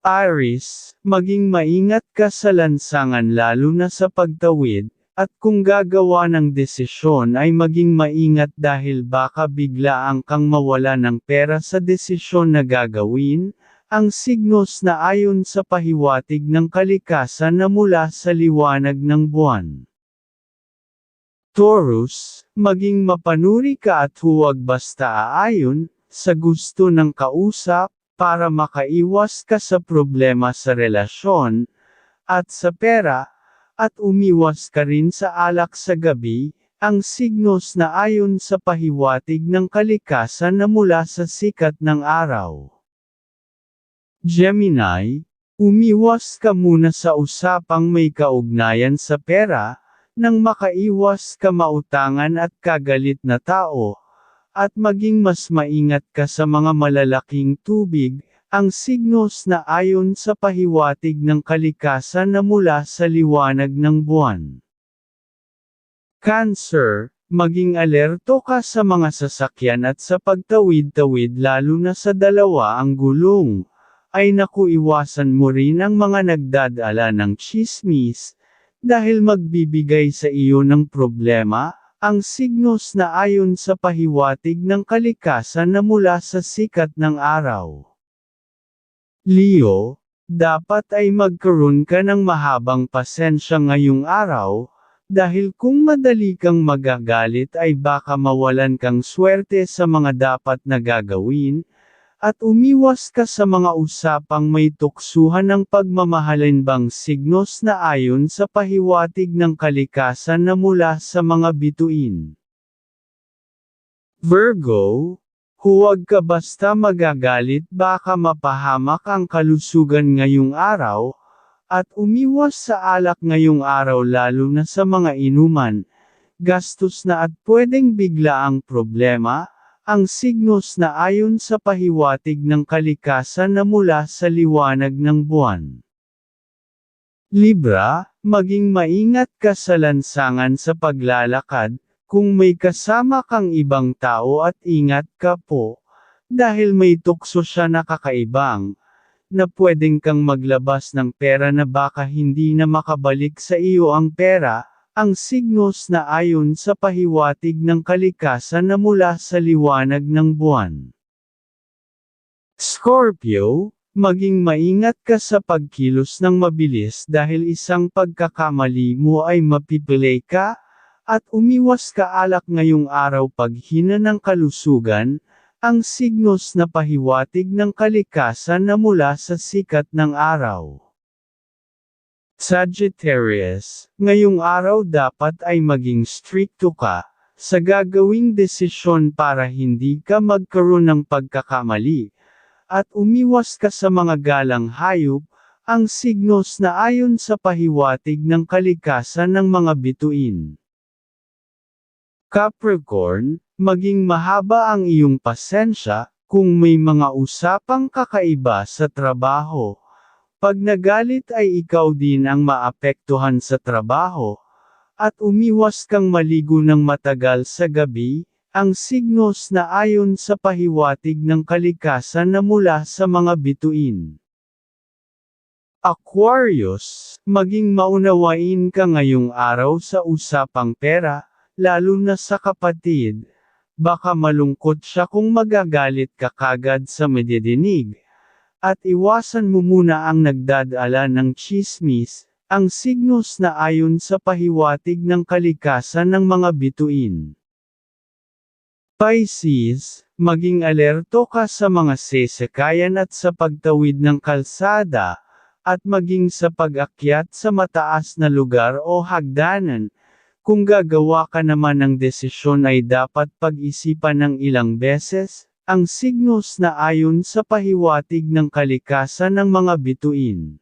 Aries, maging maingat ka sa lansangan lalo na sa pagtawid, at kung gagawa ng desisyon ay maging maingat dahil baka biglaang kang mawala ng pera sa desisyon na gagawin, ang signos na ayon sa pahiwatig ng kalikasan na mula sa liwanag ng buwan. Taurus, maging mapanuri ka at huwag basta aayon sa gusto ng kausap, para makaiwas ka sa problema sa relasyon, at sa pera, at umiwas ka rin sa alak sa gabi, ang signos na ayon sa pahiwatig ng kalikasan na mula sa sikat ng araw. Gemini, umiwas ka muna sa usapang may kaugnayan sa pera, nang makaiwas ka mautangan at kagalit na tao, at maging mas maingat ka sa mga malalaking tubig, ang signos na ayon sa pahiwatig ng kalikasan na mula sa liwanag ng buwan. Cancer, maging alerto ka sa mga sasakyan at sa pagtawid-tawid lalo na sa dalawa ang gulong, ay naku iwasan mo rin ang mga nagdadala ng tsismis, dahil magbibigay sa iyo ng problema, ang signos na ayon sa pahiwatig ng kalikasan na mula sa sikat ng araw. Leo, dapat ay magkaroon ka ng mahabang pasensya ngayong araw, dahil kung madali kang magagalit ay baka mawalan kang swerte sa mga dapat na gagawin, at umiwas ka sa mga usapang may tuksuhan ng pagmamahalinbang signos na ayon sa pahiwatig ng kalikasan na mula sa mga bituin. Virgo, huwag ka basta magagalit baka mapahamak ang kalusugan ngayong araw, at umiwas sa alak ngayong araw lalo na sa mga inuman, gastos na at pwedeng biglaang problema, ang signos na ayon sa pahiwatig ng kalikasan na mula sa liwanag ng buwan. Libra, maging maingat ka sa lansangan sa paglalakad, kung may kasama kang ibang tao at ingat ka po, dahil may tukso siya na kakaibang, na pwedeng kang maglabas ng pera na baka hindi na makabalik sa iyo ang pera, ang signos na ayon sa pahiwatig ng kalikasan na mula sa liwanag ng buwan. Scorpio, maging maingat ka sa pagkilos ng mabilis dahil isang pagkakamali mo ay mapipilay ka, at umiwas ka alak ngayong araw paghina ng kalusugan, ang signos na pahiwatig ng kalikasan na mula sa sikat ng araw. Sagittarius, ngayong araw dapat ay maging strikto ka sa gagawing desisyon para hindi ka magkaroon ng pagkakamali, at umiwas ka sa mga galang hayop, ang signos na ayon sa pahiwatig ng kalikasan ng mga bituin. Capricorn, maging mahaba ang iyong pasensya, kung may mga usapang kakaiba sa trabaho. Pag nagalit ay ikaw din ang maapektuhan sa trabaho, at umiwas kang maligo ng matagal sa gabi, ang signos na ayon sa pahiwatig ng kalikasan na mula sa mga bituin. Aquarius, maging maunawain ka ngayong araw sa usapang pera, lalo na sa kapatid, baka malungkot siya kung magagalit ka kagad sa madidinig. At iwasan mo muna ang nagdadala ng tsismis, ang signos na ayon sa pahiwatig ng kalikasan ng mga bituin. Pisces, maging alerto ka sa mga sasakayan at sa pagtawid ng kalsada, at maging sa pag-akyat sa mataas na lugar o hagdanan. Kung gagawa ka naman ng desisyon ay dapat pag-isipan ng ilang beses, ang signos na ayon sa pahiwatig ng kalikasan ng mga bituin.